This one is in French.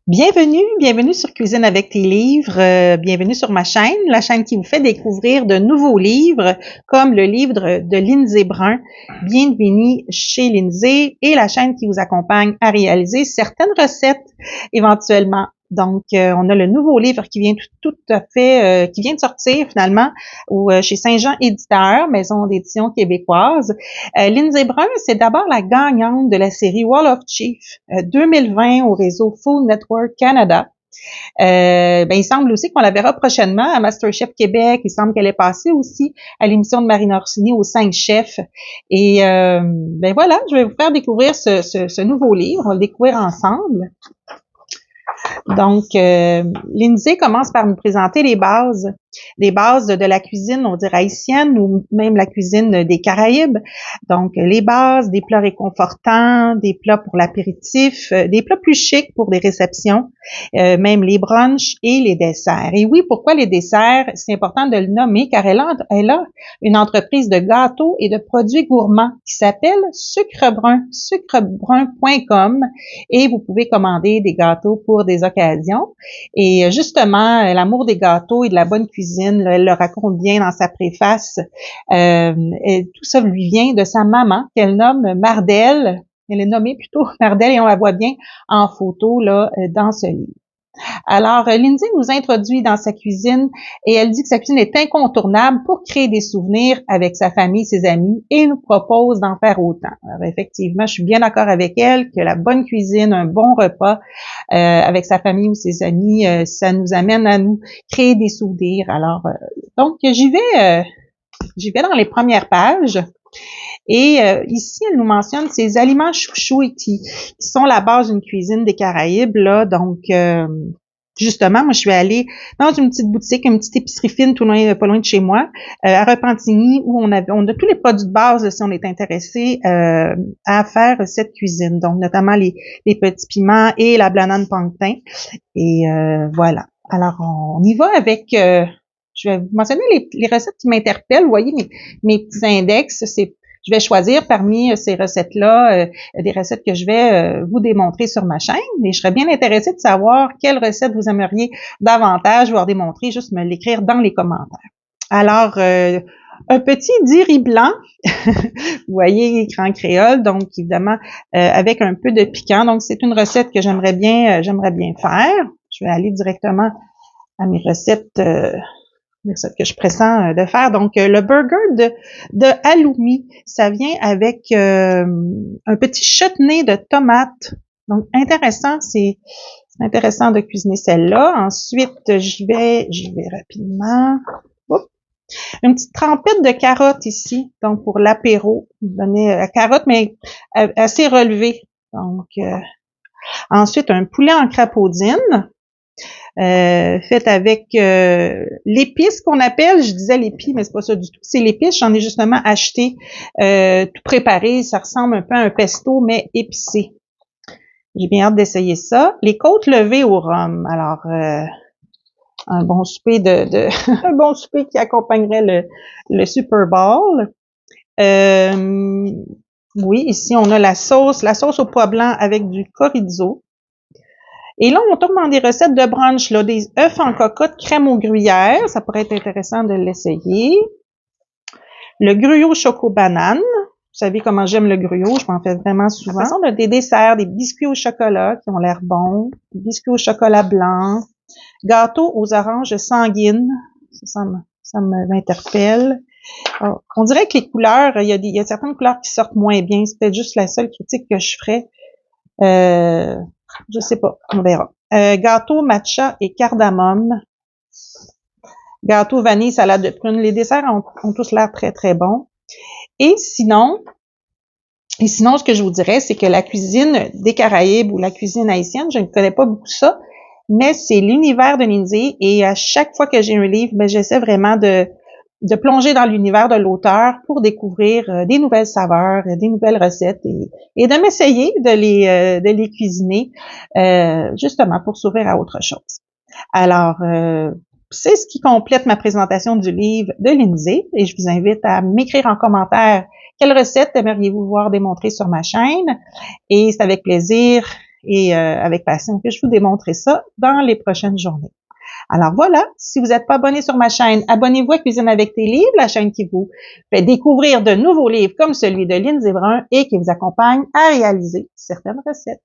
Bienvenue sur Cuisine avec tes livres, bienvenue sur ma chaîne, la chaîne qui vous fait découvrir de nouveaux livres, comme le livre de Lindsay Brun, Bienvenue chez Lindsay, et la chaîne qui vous accompagne à réaliser certaines recettes éventuellement. Donc, on a le nouveau livre qui vient tout à fait, qui vient de sortir finalement chez Saint-Jean Éditeur, maison d'édition québécoise. Lindsay Brun, c'est d'abord la gagnante de la série Wall of Chief 2020 au réseau Food Network Canada. Il semble aussi qu'on la verra prochainement à MasterChef Québec. Il semble qu'elle est passée aussi à l'émission de Marine Orsini aux 5 chefs. Et voilà, je vais vous faire découvrir ce nouveau livre. On va le découvrir ensemble. Donc, Lindsay commence par nous présenter les bases de la cuisine, on dirait haïtienne ou même la cuisine des Caraïbes. Donc, les bases, des plats réconfortants, des plats pour l'apéritif, des plats plus chics pour des réceptions, même les brunchs et les desserts. Et oui, pourquoi les desserts? C'est important de le nommer car elle a une entreprise de gâteaux et de produits gourmands qui s'appelle Sucrebrun, sucrebrun.com, et vous pouvez commander des gâteaux pour des occasions. Et justement, l'amour des gâteaux et de la bonne cuisine, là, elle le raconte bien dans sa préface. Tout ça lui vient de sa maman qu'elle nomme Mardel. Elle est nommée plutôt Mardel et on la voit bien en photo là dans ce livre. Alors, Lindsay nous introduit dans sa cuisine et elle dit que sa cuisine est incontournable pour créer des souvenirs avec sa famille, ses amis et nous propose d'en faire autant. Alors, effectivement, je suis bien d'accord avec elle que la bonne cuisine, un bon repas avec sa famille ou ses amis, ça nous amène à nous créer des souvenirs. Alors, donc, j'y vais dans les premières pages. Et ici, elle nous mentionne ces aliments chouchous qui sont la base d'une cuisine des Caraïbes. Là, donc, justement, moi, je suis allée dans une petite boutique, une petite épicerie fine pas loin de chez moi, à Repentigny, où on a tous les produits de base si on est intéressé à faire cette cuisine. Donc, notamment les petits piments et la banane panquetin. Et voilà. Alors, on y va avec... je vais vous mentionner les recettes qui m'interpellent. Vous voyez mes petits index. Je vais choisir parmi ces recettes-là des recettes que je vais vous démontrer sur ma chaîne. Et je serais bien intéressée de savoir quelles recettes vous aimeriez davantage voir démontrer, juste me l'écrire dans les commentaires. Alors, un petit riz blanc, vous voyez, écran créole, donc évidemment avec un peu de piquant. Donc, c'est une recette que j'aimerais bien faire. Je vais aller directement à mes recettes que je pressens de faire. Donc, le burger de halloumi, ça vient avec un petit chutney de tomates. Donc, intéressant, c'est intéressant de cuisiner celle-là. Ensuite, j'y vais rapidement. Oups. Une petite trempette de carottes ici, donc pour l'apéro. Donner la carotte, mais assez relevée. Donc, ensuite, un poulet en crapaudine. Faite avec l'épice qu'on appelle, je disais l'épice, mais c'est pas ça du tout, c'est l'épice, j'en ai justement acheté tout préparé, ça ressemble un peu à un pesto, mais épicé. J'ai bien hâte d'essayer ça. Les côtes levées au rhum, alors un bon souper un bon souper qui accompagnerait le Super Bowl. Oui, ici on a la sauce au pois blanc avec du chorizo. Et là, on tombe dans des recettes de brunch, là, des œufs en cocotte, crème aux gruyères. Ça pourrait être intéressant de l'essayer. Le gruyot choco-banane. Vous savez comment j'aime le gruyot, je m'en fais vraiment souvent. Ce sont des desserts, des biscuits au chocolat qui ont l'air bons, des biscuits au chocolat blanc, gâteau aux oranges sanguines. Ça m'interpelle. On dirait que les couleurs, il y a certaines couleurs qui sortent moins bien. C'est peut-être juste la seule critique que je ferais. Je sais pas, on verra. Gâteau matcha et cardamome. Gâteau vanille, salade de prunes. Les desserts ont tous l'air très, très bons. Et sinon, ce que je vous dirais, c'est que la cuisine des Caraïbes ou la cuisine haïtienne, je ne connais pas beaucoup ça, mais c'est l'univers de Lindsay. Et à chaque fois que j'ai un livre, j'essaie vraiment de plonger dans l'univers de l'auteur pour découvrir des nouvelles saveurs, des nouvelles recettes et de m'essayer de les cuisiner justement pour s'ouvrir à autre chose. Alors, c'est ce qui complète ma présentation du livre de Lindsay et je vous invite à m'écrire en commentaire quelle recette aimeriez-vous voir démontrée sur ma chaîne et c'est avec plaisir et avec passion que je vous démontrerai ça dans les prochaines journées. Alors voilà, si vous n'êtes pas abonné sur ma chaîne, abonnez-vous à Cuisine avec tes livres, la chaîne qui vous fait découvrir de nouveaux livres comme celui de Lindsey Brun et qui vous accompagne à réaliser certaines recettes.